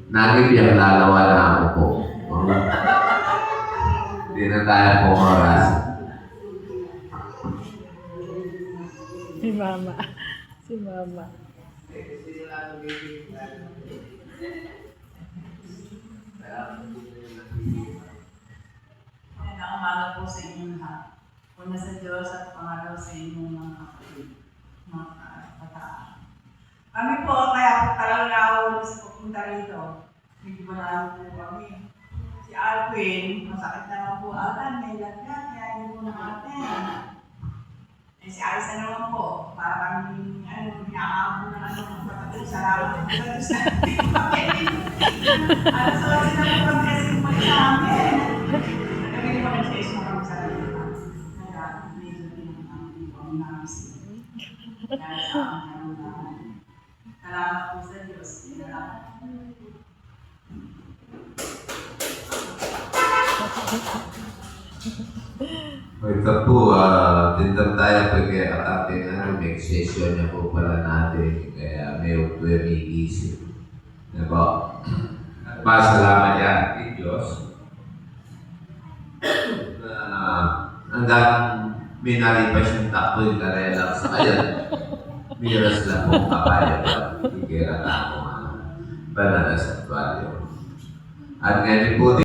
Nagibiyang lalawa na ako po. Hindi na tayo pumoras. Si Mama. Si Mama. Magandang umaga po sa inyong lahat. Una sa Diyos at pangalaw sa inyong mga kapatid, mga kabataan. Kami po, kaya po talaga ako sa pupunta rito. Hindi ba namin po kami. Si Alvin, masakit naman po atan, may lagnat, kaya hindi po nakaten. Eh si Alisa naman po, para kami, pinakaabo na ng kapatid, salamat po sa Diyos natin. Alas oras na po kami kasi mga sa amin. Nagkagili ko sa isang kami sa kanila. Kaya medyo pinakakamit ko ang namin. Dahil sa aming naman. Salamat po sa Diyos. Salamat. Ito po, tindang tayo pag at ating next session niya po pala natin. Kaya may umigisip. Diba? At pasalamat yan, Diyos. Hanggang minalipas yung takbo yung karela sa kaya. Miras lang po kapaya pa. Higera na ako. Bananas at value. At ngayon po